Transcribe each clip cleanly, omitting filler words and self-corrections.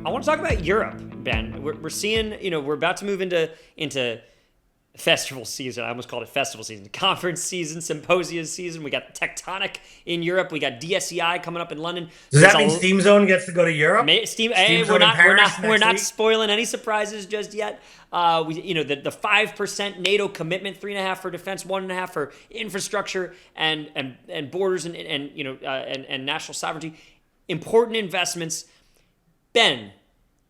I want to talk about Europe, Ben. We're seeing, we're about to move into festival season. I almost called it festival season. Conference season, symposia season. We got Tectonic in Europe. We got DSEI coming up in London. Does that mean Steam Zone gets to go to Europe? Steam Steam we're Zone in not Paris we're next not week? spoiling any surprises just yet. The 5% NATO commitment, 3.5 for defense, 1.5 for infrastructure and borders and national sovereignty. Important investments. Ben,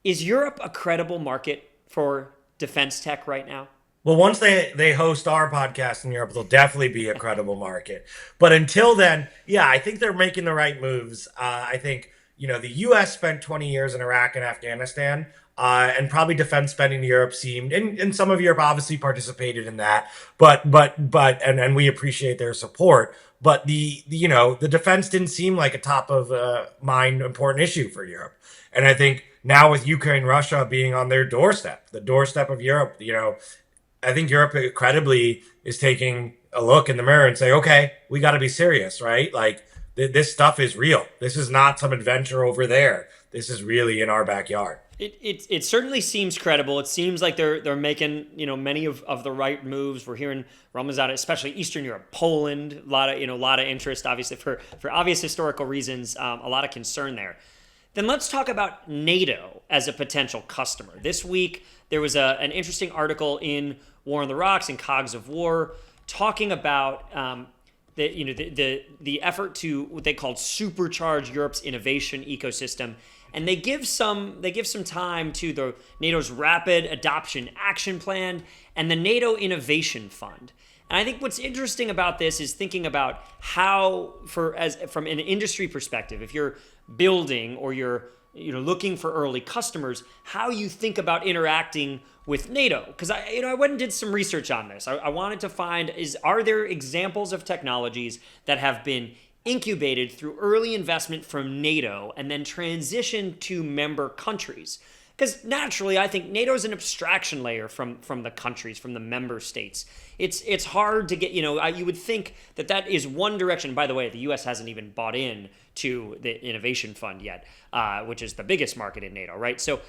is Europe a credible market for defense tech right now? Well, once they host our podcast in Europe, they'll definitely be a credible market. But until then, yeah, I think they're making the right moves. I think, the U.S. spent 20 years in Iraq and Afghanistan, and probably defense spending in Europe seemed, and some of Europe obviously participated in that, and we appreciate their support. But the defense didn't seem like a top of mind important issue for Europe. And I think now with Ukraine, Russia being on their doorstep, the doorstep of Europe, I think Europe credibly is taking a look in the mirror and say, okay, we got to be serious, right? Like this stuff is real. This is not some adventure over there. This is really in our backyard. It certainly seems credible. It seems like they're making many of the right moves. We're hearing rumblings out, especially Eastern Europe, Poland, a lot of interest, obviously for obvious historical reasons, a lot of concern there. Then let's talk about NATO as a potential customer. This week there was an interesting article in War on the Rocks and Cogs of War talking about the effort to what they called supercharge Europe's innovation ecosystem, and they give some time to the NATO's Rapid Adoption Action Plan and the NATO Innovation Fund. And I think what's interesting about this is thinking about how, from an industry perspective, if you're building or you're looking for early customers, how you think about interacting with NATO. Because I went and did some research on this. I wanted to find are there examples of technologies that have been incubated through early investment from NATO and then transitioned to member countries? Because naturally, I think NATO is an abstraction layer from the countries, from the member states. It's hard to get, you would think that is one direction. By the way, the U.S. hasn't even bought in to the Innovation Fund yet, which is the biggest market in NATO, right? So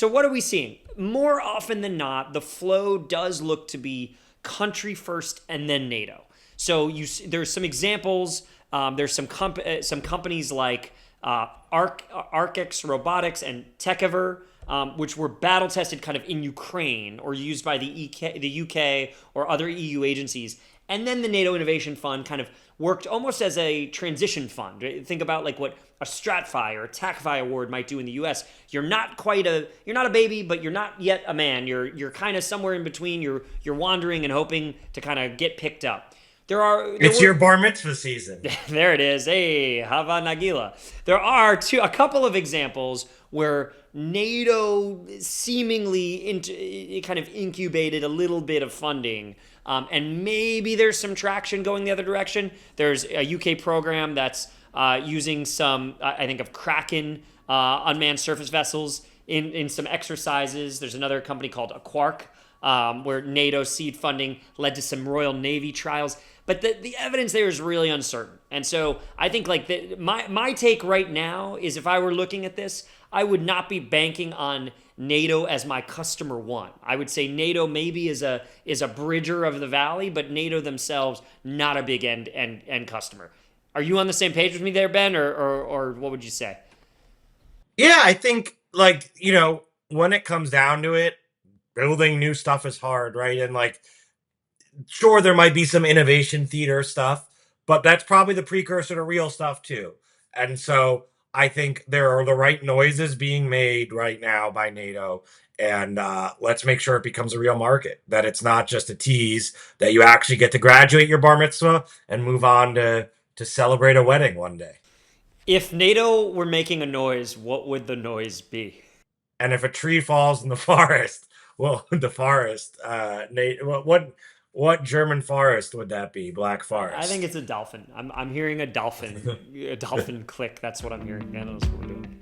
what are we seeing? More often than not, the flow does look to be country first and then NATO. So there's some examples. There's some companies like Arcex Robotics and Techiver, which were battle tested kind of in Ukraine or used by the UK or other EU agencies. And then the NATO Innovation Fund kind of worked almost as a transition fund. Think about like what a StratFi or a TACFi award might do in the US. You're not a baby, but you're not yet a man. You're kind of somewhere in between. You're wandering and hoping to kind of get picked up. It's your bar mitzvah season. There it is. Hey, Hava Nagila. There are a couple of examples where NATO seemingly kind of incubated a little bit of funding, and maybe there's some traction going the other direction. There's a UK program that's using some, I think, of Kraken unmanned surface vessels in some exercises. There's another company called Aquark, where NATO seed funding led to some Royal Navy trials. But the evidence there is really uncertain. And so I think my take right now is if I were looking at this, I would not be banking on NATO as my customer one. I would say NATO maybe is a bridger of the valley, but NATO themselves not a big end customer. Are you on the same page with me there, Ben, or what would you say? Yeah, I think when it comes down to it, building new stuff is hard, right? And sure, there might be some innovation theater stuff, but that's probably the precursor to real stuff too. And so I think there are the right noises being made right now by NATO. And let's make sure it becomes a real market, that it's not just a tease, that you actually get to graduate your bar mitzvah and move on to celebrate a wedding one day. If NATO were making a noise, what would the noise be? And if a tree falls in the forest, well, the forest, what German forest would that be? Black Forest. I think it's a dolphin. I'm hearing a dolphin. A dolphin click. That's what I'm hearing. Man, that's what we're doing.